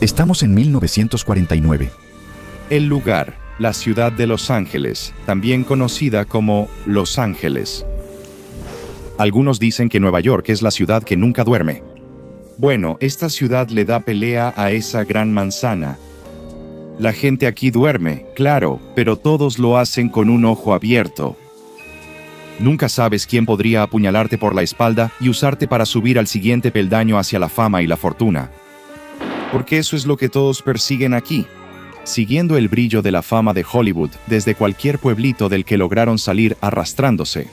Estamos en 1949. El lugar, la ciudad de Los Ángeles, también conocida como Los Ángeles. Algunos dicen que Nueva York es la ciudad que nunca duerme. Bueno, esta ciudad le da pelea a esa gran manzana. La gente aquí duerme, claro, pero todos lo hacen con un ojo abierto. Nunca sabes quién podría apuñalarte por la espalda y usarte para subir al siguiente peldaño hacia la fama y la fortuna. Porque eso es lo que todos persiguen aquí, siguiendo el brillo de la fama de Hollywood desde cualquier pueblito del que lograron salir arrastrándose.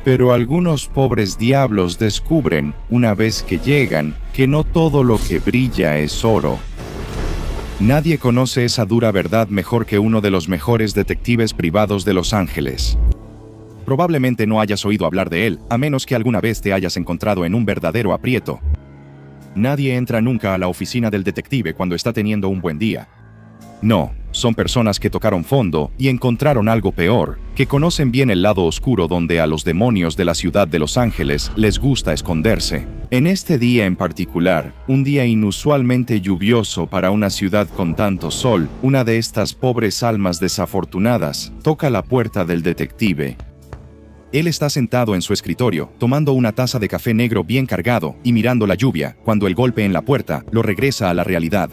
Pero algunos pobres diablos descubren, una vez que llegan, que no todo lo que brilla es oro. Nadie conoce esa dura verdad mejor que uno de los mejores detectives privados de Los Ángeles. Probablemente no hayas oído hablar de él, a menos que alguna vez te hayas encontrado en un verdadero aprieto. Nadie entra nunca a la oficina del detective cuando está teniendo un buen día. No, son personas que tocaron fondo y encontraron algo peor, que conocen bien el lado oscuro donde a los demonios de la ciudad de Los Ángeles les gusta esconderse. En este día en particular, un día inusualmente lluvioso para una ciudad con tanto sol, una de estas pobres almas desafortunadas toca la puerta del detective. Él está sentado en su escritorio, tomando una taza de café negro bien cargado y mirando la lluvia, cuando el golpe en la puerta lo regresa a la realidad.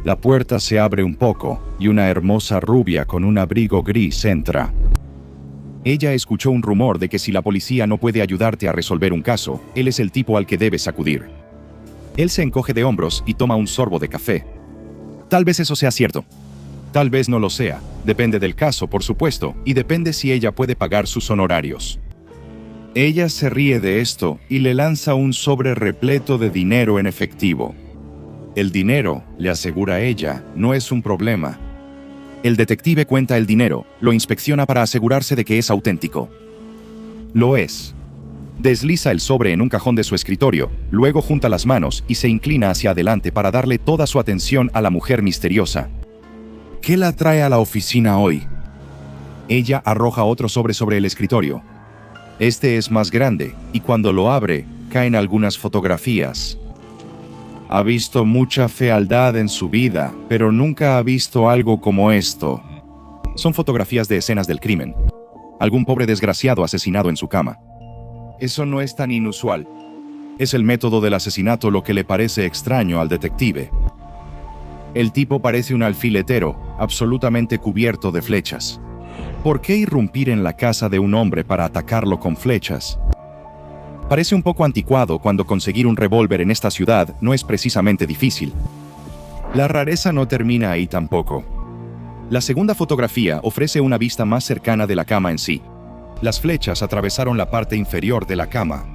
La puerta se abre un poco, y una hermosa rubia con un abrigo gris entra. Ella escuchó un rumor de que si la policía no puede ayudarte a resolver un caso, él es el tipo al que debes acudir. Él se encoge de hombros y toma un sorbo de café. Tal vez eso sea cierto. Tal vez no lo sea. Depende del caso, por supuesto, y depende si ella puede pagar sus honorarios. Ella se ríe de esto y le lanza un sobre repleto de dinero en efectivo. El dinero, le asegura ella, no es un problema. El detective cuenta el dinero, lo inspecciona para asegurarse de que es auténtico. Lo es. Desliza el sobre en un cajón de su escritorio, luego junta las manos y se inclina hacia adelante para darle toda su atención a la mujer misteriosa. ¿Qué la trae a la oficina hoy? Ella arroja otro sobre el escritorio. Este es más grande, y cuando lo abre, caen algunas fotografías. Ha visto mucha fealdad en su vida, pero nunca ha visto algo como esto. Son fotografías de escenas del crimen. Algún pobre desgraciado asesinado en su cama. Eso no es tan inusual. Es el método del asesinato lo que le parece extraño al detective. El tipo parece un alfiletero, absolutamente cubierto de flechas. ¿Por qué irrumpir en la casa de un hombre para atacarlo con flechas? Parece un poco anticuado cuando conseguir un revólver en esta ciudad no es precisamente difícil. La rareza no termina ahí tampoco. La segunda fotografía ofrece una vista más cercana de la cama en sí. Las flechas atravesaron la parte inferior de la cama.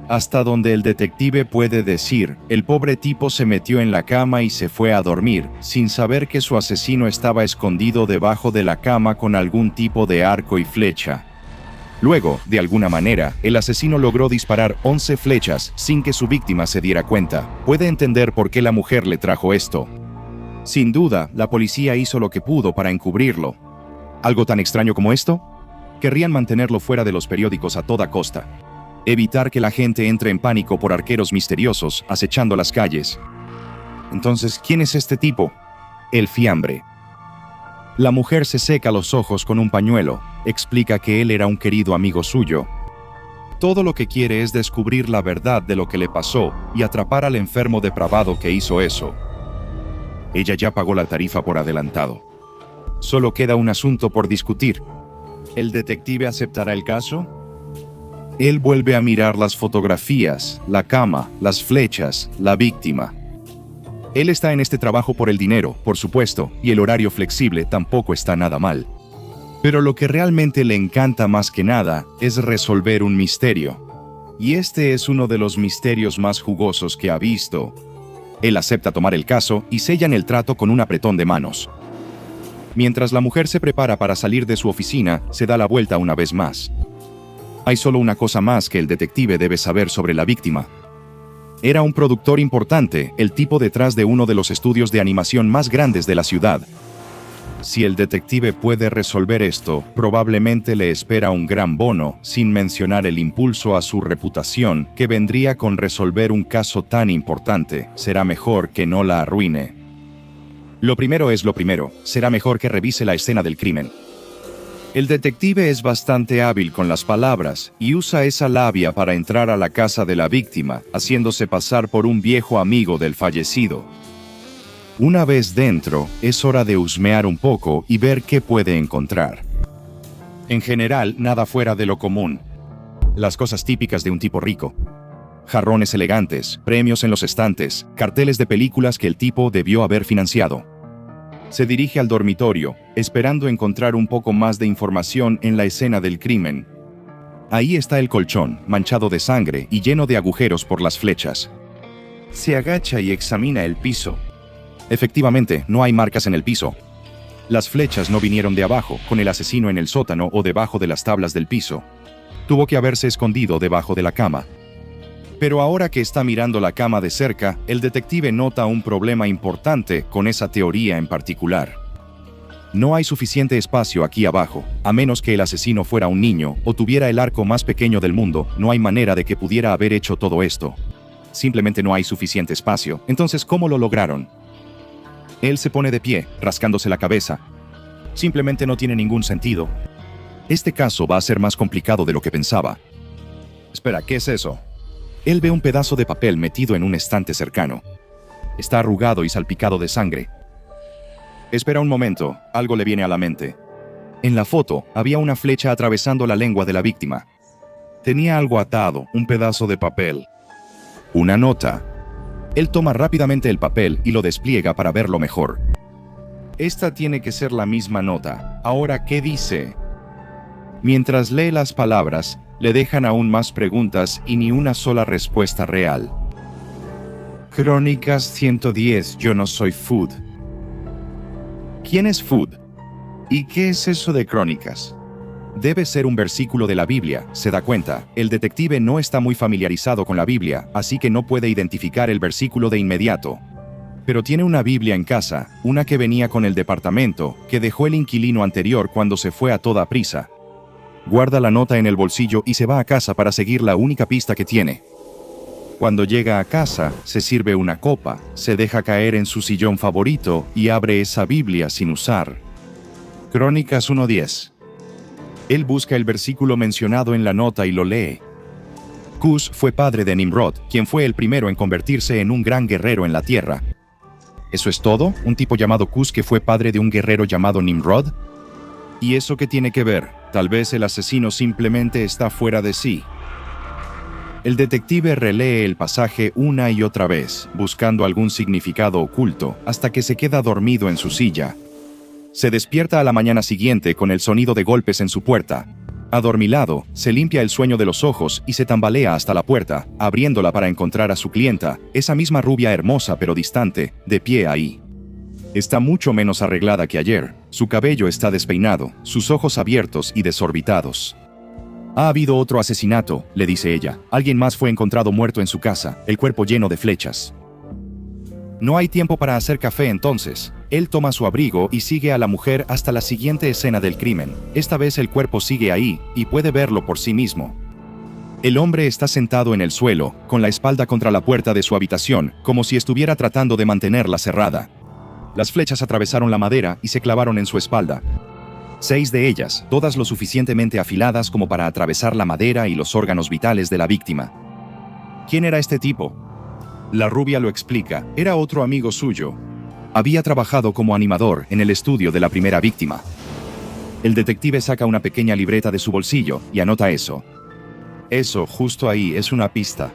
Hasta donde el detective puede decir, el pobre tipo se metió en la cama y se fue a dormir, sin saber que su asesino estaba escondido debajo de la cama con algún tipo de arco y flecha. Luego, de alguna manera, el asesino logró disparar 11 flechas sin que su víctima se diera cuenta. Puede entender por qué la mujer le trajo esto. Sin duda, la policía hizo lo que pudo para encubrirlo. ¿Algo tan extraño como esto? Querrían mantenerlo fuera de los periódicos a toda costa. Evitar que la gente entre en pánico por arqueros misteriosos acechando las calles. Entonces, ¿quién es este tipo? El fiambre. La mujer se seca los ojos con un pañuelo. Explica que él era un querido amigo suyo. Todo lo que quiere es descubrir la verdad de lo que le pasó y atrapar al enfermo depravado que hizo eso. Ella ya pagó la tarifa por adelantado. Solo queda un asunto por discutir. ¿El detective aceptará el caso? Él vuelve a mirar las fotografías, la cama, las flechas, la víctima. Él está en este trabajo por el dinero, por supuesto, y el horario flexible tampoco está nada mal. Pero lo que realmente le encanta más que nada es resolver un misterio. Y este es uno de los misterios más jugosos que ha visto. Él acepta tomar el caso y sellan el trato con un apretón de manos. Mientras la mujer se prepara para salir de su oficina, se da la vuelta una vez más. Hay solo una cosa más que el detective debe saber sobre la víctima. Era un productor importante, el tipo detrás de uno de los estudios de animación más grandes de la ciudad. Si el detective puede resolver esto, probablemente le espera un gran bono, sin mencionar el impulso a su reputación que vendría con resolver un caso tan importante. Será mejor que no la arruine. Lo primero es lo primero. Será mejor que revise la escena del crimen. El detective es bastante hábil con las palabras y usa esa labia para entrar a la casa de la víctima, haciéndose pasar por un viejo amigo del fallecido. Una vez dentro, es hora de husmear un poco y ver qué puede encontrar. En general, nada fuera de lo común. Las cosas típicas de un tipo rico. Jarrones elegantes, premios en los estantes, carteles de películas que el tipo debió haber financiado. Se dirige al dormitorio, esperando encontrar un poco más de información en la escena del crimen. Ahí está el colchón, manchado de sangre y lleno de agujeros por las flechas. Se agacha y examina el piso. Efectivamente, no hay marcas en el piso. Las flechas no vinieron de abajo, con el asesino en el sótano o debajo de las tablas del piso. Tuvo que haberse escondido debajo de la cama. Pero ahora que está mirando la cama de cerca, el detective nota un problema importante con esa teoría en particular. No hay suficiente espacio aquí abajo, a menos que el asesino fuera un niño o tuviera el arco más pequeño del mundo, no hay manera de que pudiera haber hecho todo esto. Simplemente no hay suficiente espacio. Entonces, ¿cómo lo lograron? Él se pone de pie, rascándose la cabeza. Simplemente no tiene ningún sentido. Este caso va a ser más complicado de lo que pensaba. Espera, ¿qué es eso? Él ve un pedazo de papel metido en un estante cercano. Está arrugado y salpicado de sangre. Espera un momento, algo le viene a la mente. En la foto, había una flecha atravesando la lengua de la víctima. Tenía algo atado, un pedazo de papel. Una nota. Él toma rápidamente el papel y lo despliega para verlo mejor. Esta tiene que ser la misma nota. Ahora, ¿qué dice? Mientras lee las palabras, le dejan aún más preguntas y ni una sola respuesta real. Crónicas 110, yo no soy Food. ¿Quién es Food? ¿Y qué es eso de Crónicas? Debe ser un versículo de la Biblia, se da cuenta. El detective no está muy familiarizado con la Biblia, así que no puede identificar el versículo de inmediato. Pero tiene una Biblia en casa, una que venía con el departamento, que dejó el inquilino anterior cuando se fue a toda prisa. Guarda la nota en el bolsillo y se va a casa para seguir la única pista que tiene. Cuando llega a casa, se sirve una copa, se deja caer en su sillón favorito y abre esa Biblia sin usar. Crónicas 1:10. Él busca el versículo mencionado en la nota y lo lee. Cus fue padre de Nimrod, quien fue el primero en convertirse en un gran guerrero en la tierra. ¿Eso es todo? ¿Un tipo llamado Cus que fue padre de un guerrero llamado Nimrod? ¿Y eso qué tiene que ver? Tal vez el asesino simplemente está fuera de sí. El detective relee el pasaje una y otra vez, buscando algún significado oculto, hasta que se queda dormido en su silla. Se despierta a la mañana siguiente con el sonido de golpes en su puerta. Adormilado, se limpia el sueño de los ojos y se tambalea hasta la puerta, abriéndola para encontrar a su clienta, esa misma rubia hermosa pero distante, de pie ahí. Está mucho menos arreglada que ayer. Su cabello está despeinado, sus ojos abiertos y desorbitados. Ha habido otro asesinato, le dice ella. Alguien más fue encontrado muerto en su casa, el cuerpo lleno de flechas. No hay tiempo para hacer café entonces. Él toma su abrigo y sigue a la mujer hasta la siguiente escena del crimen. Esta vez el cuerpo sigue ahí, y puede verlo por sí mismo. El hombre está sentado en el suelo, con la espalda contra la puerta de su habitación, como si estuviera tratando de mantenerla cerrada. Las flechas atravesaron la madera y se clavaron en su espalda. 6 de ellas, todas lo suficientemente afiladas como para atravesar la madera y los órganos vitales de la víctima. ¿Quién era este tipo? La rubia lo explica, era otro amigo suyo. Había trabajado como animador en el estudio de la primera víctima. El detective saca una pequeña libreta de su bolsillo y anota eso. Eso, justo ahí, es una pista.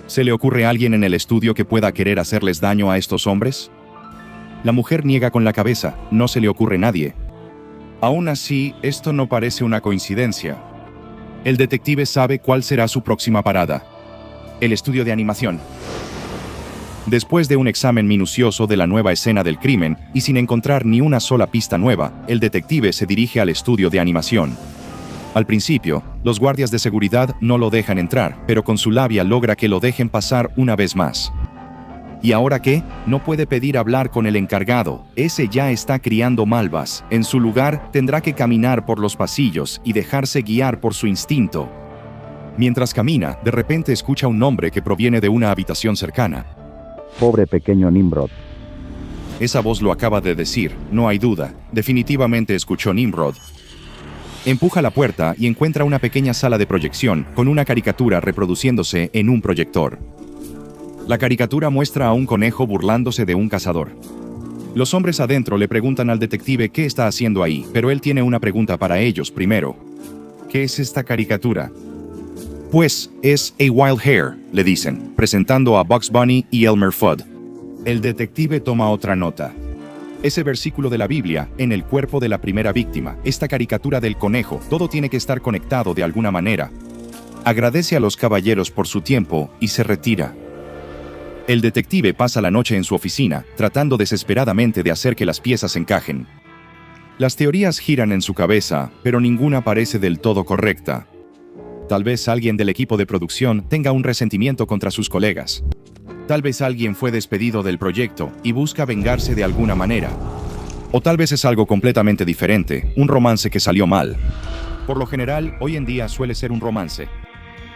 ¿Se le ocurre a alguien en el estudio que pueda querer hacerles daño a estos hombres? La mujer niega con la cabeza, no se le ocurre nadie. Aún así, esto no parece una coincidencia. El detective sabe cuál será su próxima parada. El estudio de animación. Después de un examen minucioso de la nueva escena del crimen, y sin encontrar ni una sola pista nueva, el detective se dirige al estudio de animación. Al principio, los guardias de seguridad no lo dejan entrar, pero con su labia logra que lo dejen pasar una vez más. ¿Y ahora qué? No puede pedir hablar con el encargado. Ese ya está criando malvas. En su lugar, tendrá que caminar por los pasillos y dejarse guiar por su instinto. Mientras camina, de repente escucha un nombre que proviene de una habitación cercana. Pobre pequeño Nimrod. Esa voz lo acaba de decir, no hay duda. Definitivamente escuchó Nimrod. Empuja la puerta y encuentra una pequeña sala de proyección con una caricatura reproduciéndose en un proyector. La caricatura muestra a un conejo burlándose de un cazador. Los hombres adentro le preguntan al detective qué está haciendo ahí, pero él tiene una pregunta para ellos primero. ¿Qué es esta caricatura? Pues, es A Wild Hare, le dicen, presentando a Bugs Bunny y Elmer Fudd. El detective toma otra nota. Ese versículo de la Biblia, en el cuerpo de la primera víctima, esta caricatura del conejo, todo tiene que estar conectado de alguna manera. Agradece a los caballeros por su tiempo y se retira. El detective pasa la noche en su oficina, tratando desesperadamente de hacer que las piezas encajen. Las teorías giran en su cabeza, pero ninguna parece del todo correcta. Tal vez alguien del equipo de producción tenga un resentimiento contra sus colegas. Tal vez alguien fue despedido del proyecto y busca vengarse de alguna manera. O tal vez es algo completamente diferente, un romance que salió mal. Por lo general, hoy en día suele ser un romance.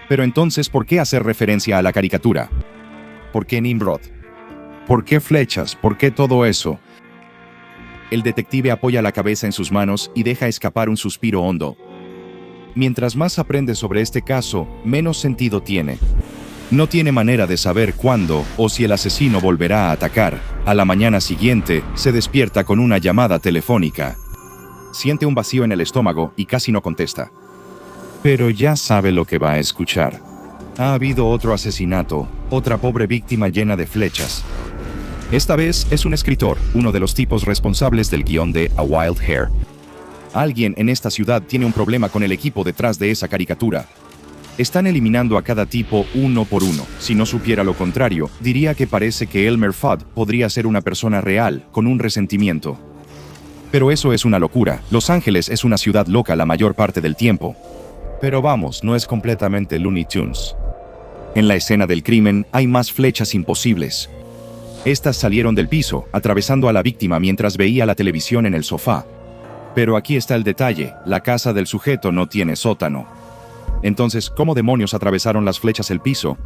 Pero entonces, ¿por qué hacer referencia a la caricatura? ¿Por qué Nimrod? ¿Por qué flechas? ¿Por qué todo eso? El detective apoya la cabeza en sus manos y deja escapar un suspiro hondo. Mientras más aprende sobre este caso, menos sentido tiene. No tiene manera de saber cuándo o si el asesino volverá a atacar. A la mañana siguiente, se despierta con una llamada telefónica. Siente un vacío en el estómago y casi no contesta. Pero ya sabe lo que va a escuchar. Ha habido otro asesinato, otra pobre víctima llena de flechas. Esta vez es un escritor, uno de los tipos responsables del guión de A Wild Hare. Alguien en esta ciudad tiene un problema con el equipo detrás de esa caricatura. Están eliminando a cada tipo uno por uno. Si no supiera lo contrario, diría que parece que Elmer Fudd podría ser una persona real, con un resentimiento. Pero eso es una locura. Los Ángeles es una ciudad loca la mayor parte del tiempo. Pero vamos, no es completamente Looney Tunes. En la escena del crimen hay más flechas imposibles. Estas salieron del piso, atravesando a la víctima mientras veía la televisión en el sofá. Pero aquí está el detalle, la casa del sujeto no tiene sótano. Entonces, ¿cómo demonios atravesaron las flechas el piso?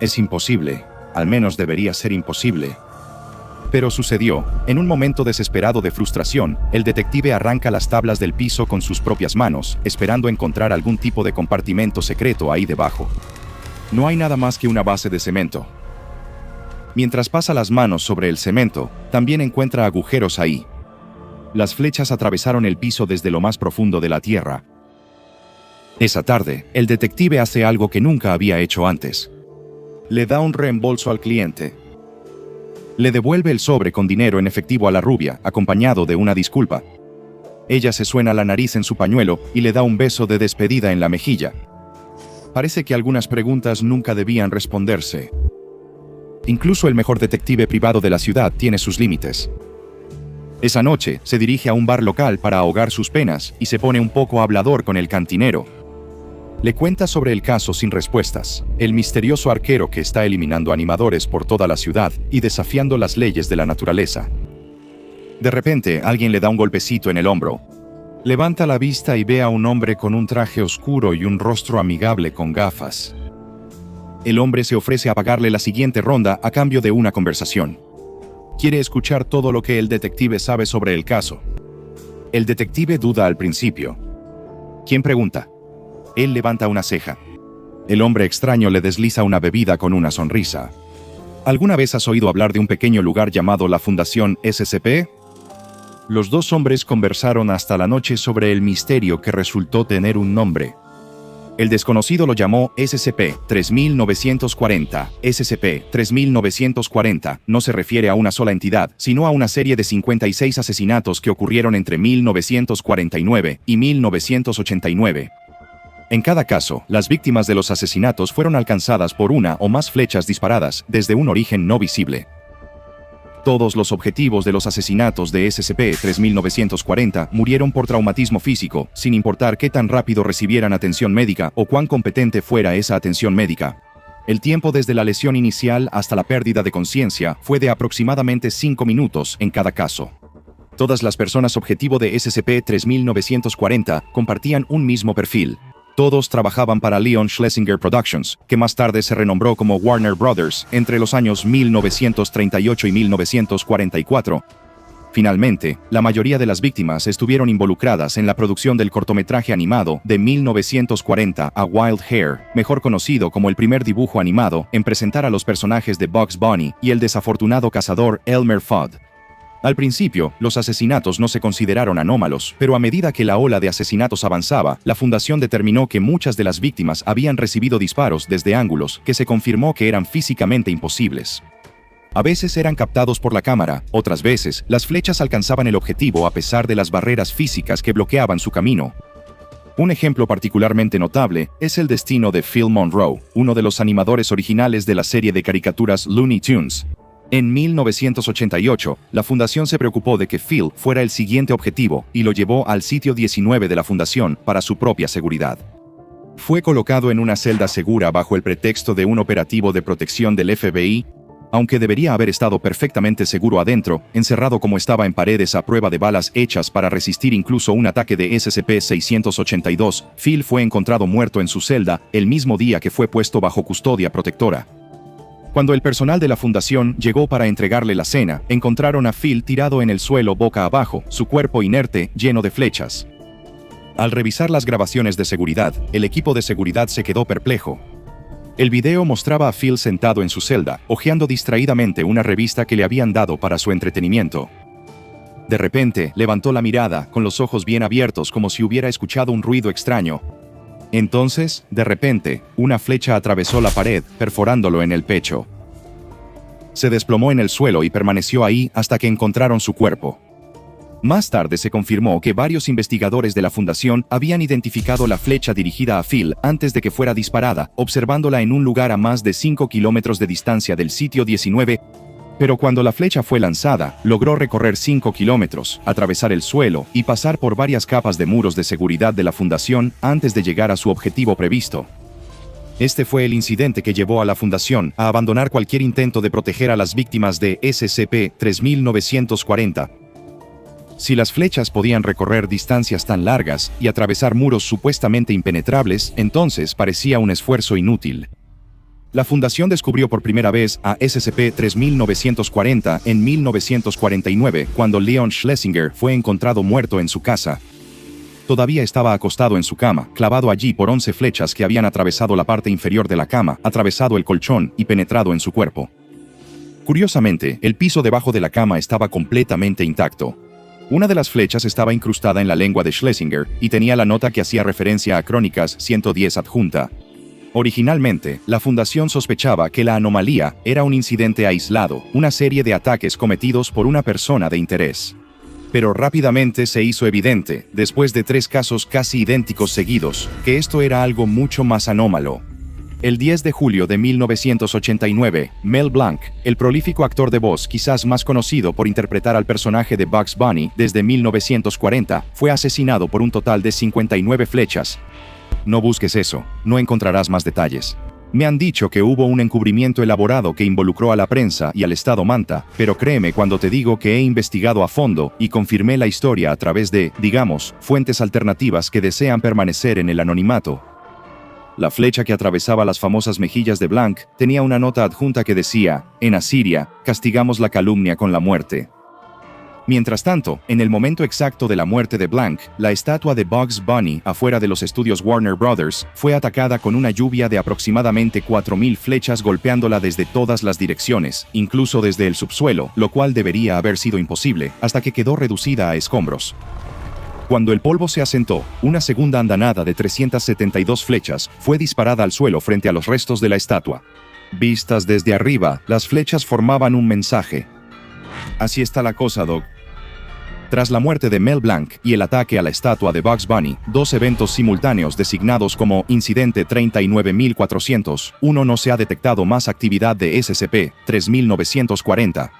Es imposible, al menos debería ser imposible. Pero sucedió. En un momento desesperado de frustración, el detective arranca las tablas del piso con sus propias manos, esperando encontrar algún tipo de compartimento secreto ahí debajo. No hay nada más que una base de cemento. Mientras pasa las manos sobre el cemento, también encuentra agujeros ahí. Las flechas atravesaron el piso desde lo más profundo de la tierra. Esa tarde, el detective hace algo que nunca había hecho antes. Le da un reembolso al cliente. Le devuelve el sobre con dinero en efectivo a la rubia, acompañado de una disculpa. Ella se suena la nariz en su pañuelo y le da un beso de despedida en la mejilla. Parece que algunas preguntas nunca debían responderse. Incluso el mejor detective privado de la ciudad tiene sus límites. Esa noche, se dirige a un bar local para ahogar sus penas y se pone un poco hablador con el cantinero. Le cuenta sobre el caso sin respuestas, el misterioso arquero que está eliminando animadores por toda la ciudad y desafiando las leyes de la naturaleza. De repente, alguien le da un golpecito en el hombro. Levanta la vista y ve a un hombre con un traje oscuro y un rostro amigable con gafas. El hombre se ofrece a pagarle la siguiente ronda a cambio de una conversación. Quiere escuchar todo lo que el detective sabe sobre el caso. El detective duda al principio. ¿Quién pregunta? Él levanta una ceja. El hombre extraño le desliza una bebida con una sonrisa. ¿Alguna vez has oído hablar de un pequeño lugar llamado la Fundación SCP? Los dos hombres conversaron hasta la noche sobre el misterio que resultó tener un nombre. El desconocido lo llamó SCP-3940. SCP-3940 no se refiere a una sola entidad, sino a una serie de 56 asesinatos que ocurrieron entre 1949 y 1989. En cada caso, las víctimas de los asesinatos fueron alcanzadas por una o más flechas disparadas desde un origen no visible. Todos los objetivos de los asesinatos de SCP-3940 murieron por traumatismo físico, sin importar qué tan rápido recibieran atención médica o cuán competente fuera esa atención médica. El tiempo desde la lesión inicial hasta la pérdida de conciencia fue de aproximadamente 5 minutos en cada caso. Todas las personas objetivo de SCP-3940 compartían un mismo perfil. Todos trabajaban para Leon Schlesinger Productions, que más tarde se renombró como Warner Brothers entre los años 1938 y 1944. Finalmente, la mayoría de las víctimas estuvieron involucradas en la producción del cortometraje animado de 1940 A Wild Hare, mejor conocido como el primer dibujo animado en presentar a los personajes de Bugs Bunny y el desafortunado cazador Elmer Fudd. Al principio, los asesinatos no se consideraron anómalos, pero a medida que la ola de asesinatos avanzaba, la fundación determinó que muchas de las víctimas habían recibido disparos desde ángulos que se confirmó que eran físicamente imposibles. A veces eran captados por la cámara, otras veces, las flechas alcanzaban el objetivo a pesar de las barreras físicas que bloqueaban su camino. Un ejemplo particularmente notable es el destino de Phil Monroe, uno de los animadores originales de la serie de caricaturas Looney Tunes. En 1988, la fundación se preocupó de que Phil fuera el siguiente objetivo y lo llevó al sitio 19 de la fundación para su propia seguridad. Fue colocado en una celda segura bajo el pretexto de un operativo de protección del FBI. Aunque debería haber estado perfectamente seguro adentro, encerrado como estaba en paredes a prueba de balas hechas para resistir incluso un ataque de SCP-682, Phil fue encontrado muerto en su celda el mismo día que fue puesto bajo custodia protectora. Cuando el personal de la fundación llegó para entregarle la cena, encontraron a Phil tirado en el suelo boca abajo, su cuerpo inerte, lleno de flechas. Al revisar las grabaciones de seguridad, el equipo de seguridad se quedó perplejo. El video mostraba a Phil sentado en su celda, hojeando distraídamente una revista que le habían dado para su entretenimiento. De repente, levantó la mirada, con los ojos bien abiertos como si hubiera escuchado un ruido extraño. Entonces, de repente, una flecha atravesó la pared, perforándolo en el pecho. Se desplomó en el suelo y permaneció ahí hasta que encontraron su cuerpo. Más tarde se confirmó que varios investigadores de la fundación habían identificado la flecha dirigida a Phil antes de que fuera disparada, observándola en un lugar a más de 5 kilómetros de distancia del sitio 19, pero cuando la flecha fue lanzada, logró recorrer 5 kilómetros, atravesar el suelo y pasar por varias capas de muros de seguridad de la fundación antes de llegar a su objetivo previsto. Este fue el incidente que llevó a la fundación a abandonar cualquier intento de proteger a las víctimas de SCP-3940. Si las flechas podían recorrer distancias tan largas y atravesar muros supuestamente impenetrables, entonces parecía un esfuerzo inútil. La fundación descubrió por primera vez a SCP-3940 en 1949, cuando Leon Schlesinger fue encontrado muerto en su casa. Todavía estaba acostado en su cama, clavado allí por 11 flechas que habían atravesado la parte inferior de la cama, atravesado el colchón y penetrado en su cuerpo. Curiosamente, el piso debajo de la cama estaba completamente intacto. Una de las flechas estaba incrustada en la lengua de Schlesinger y tenía la nota que hacía referencia a Crónicas 110 adjunta. Originalmente, la fundación sospechaba que la anomalía era un incidente aislado, una serie de ataques cometidos por una persona de interés. Pero rápidamente se hizo evidente, después de 3 casos casi idénticos seguidos, que esto era algo mucho más anómalo. El 10 de julio de 1989, Mel Blanc, el prolífico actor de voz quizás más conocido por interpretar al personaje de Bugs Bunny desde 1940, fue asesinado por un total de 59 flechas. No busques eso, no encontrarás más detalles. Me han dicho que hubo un encubrimiento elaborado que involucró a la prensa y al Estado Manta, pero créeme cuando te digo que he investigado a fondo y confirmé la historia a través de, digamos, fuentes alternativas que desean permanecer en el anonimato. La flecha que atravesaba las famosas mejillas de Blanc tenía una nota adjunta que decía: en Asiria, castigamos la calumnia con la muerte. Mientras tanto, en el momento exacto de la muerte de Blanc, la estatua de Bugs Bunny afuera de los estudios Warner Brothers fue atacada con una lluvia de aproximadamente 4.000 flechas golpeándola desde todas las direcciones, incluso desde el subsuelo, lo cual debería haber sido imposible, hasta que quedó reducida a escombros. Cuando el polvo se asentó, una segunda andanada de 372 flechas fue disparada al suelo frente a los restos de la estatua. Vistas desde arriba, las flechas formaban un mensaje. Así está la cosa, Doc. Tras la muerte de Mel Blanc y el ataque a la estatua de Bugs Bunny, 2 eventos simultáneos designados como Incidente 39400, no se ha detectado más actividad de SCP-3940.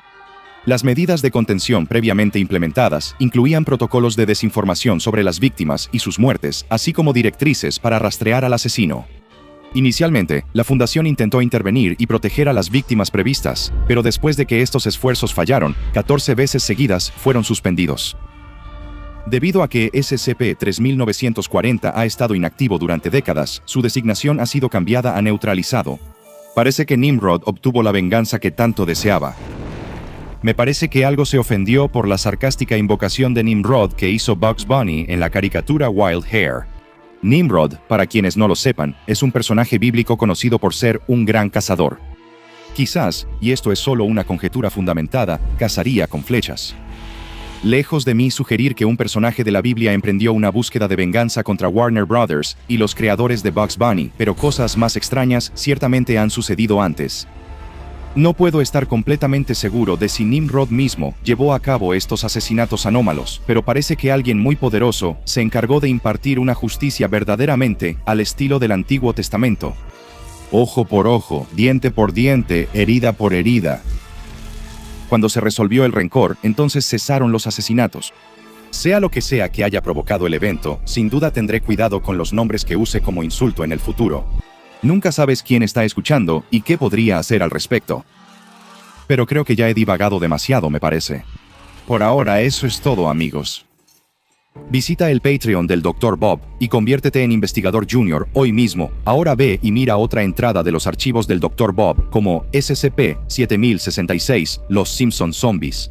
Las medidas de contención previamente implementadas incluían protocolos de desinformación sobre las víctimas y sus muertes, así como directrices para rastrear al asesino. Inicialmente, la fundación intentó intervenir y proteger a las víctimas previstas, pero después de que estos esfuerzos fallaron, 14 veces seguidas fueron suspendidos. Debido a que SCP-3940 ha estado inactivo durante décadas, su designación ha sido cambiada a neutralizado. Parece que Nimrod obtuvo la venganza que tanto deseaba. Me parece que algo se ofendió por la sarcástica invocación de Nimrod que hizo Bugs Bunny en la caricatura Wild Hair. Nimrod, para quienes no lo sepan, es un personaje bíblico conocido por ser un gran cazador. Quizás, y esto es solo una conjetura fundamentada, cazaría con flechas. Lejos de mí sugerir que un personaje de la Biblia emprendió una búsqueda de venganza contra Warner Brothers y los creadores de Bugs Bunny, pero cosas más extrañas ciertamente han sucedido antes. No puedo estar completamente seguro de si Nimrod mismo llevó a cabo estos asesinatos anómalos, pero parece que alguien muy poderoso se encargó de impartir una justicia verdaderamente al estilo del Antiguo Testamento. Ojo por ojo, diente por diente, herida por herida. Cuando se resolvió el rencor, entonces cesaron los asesinatos. Sea lo que sea que haya provocado el evento, sin duda tendré cuidado con los nombres que use como insulto en el futuro. Nunca sabes quién está escuchando y qué podría hacer al respecto. Pero creo que ya he divagado demasiado, me parece. Por ahora eso es todo, amigos. Visita el Patreon del Dr. Bob y conviértete en investigador junior hoy mismo. Ahora ve y mira otra entrada de los archivos del Dr. Bob como SCP-7066, Los Simpson Zombies.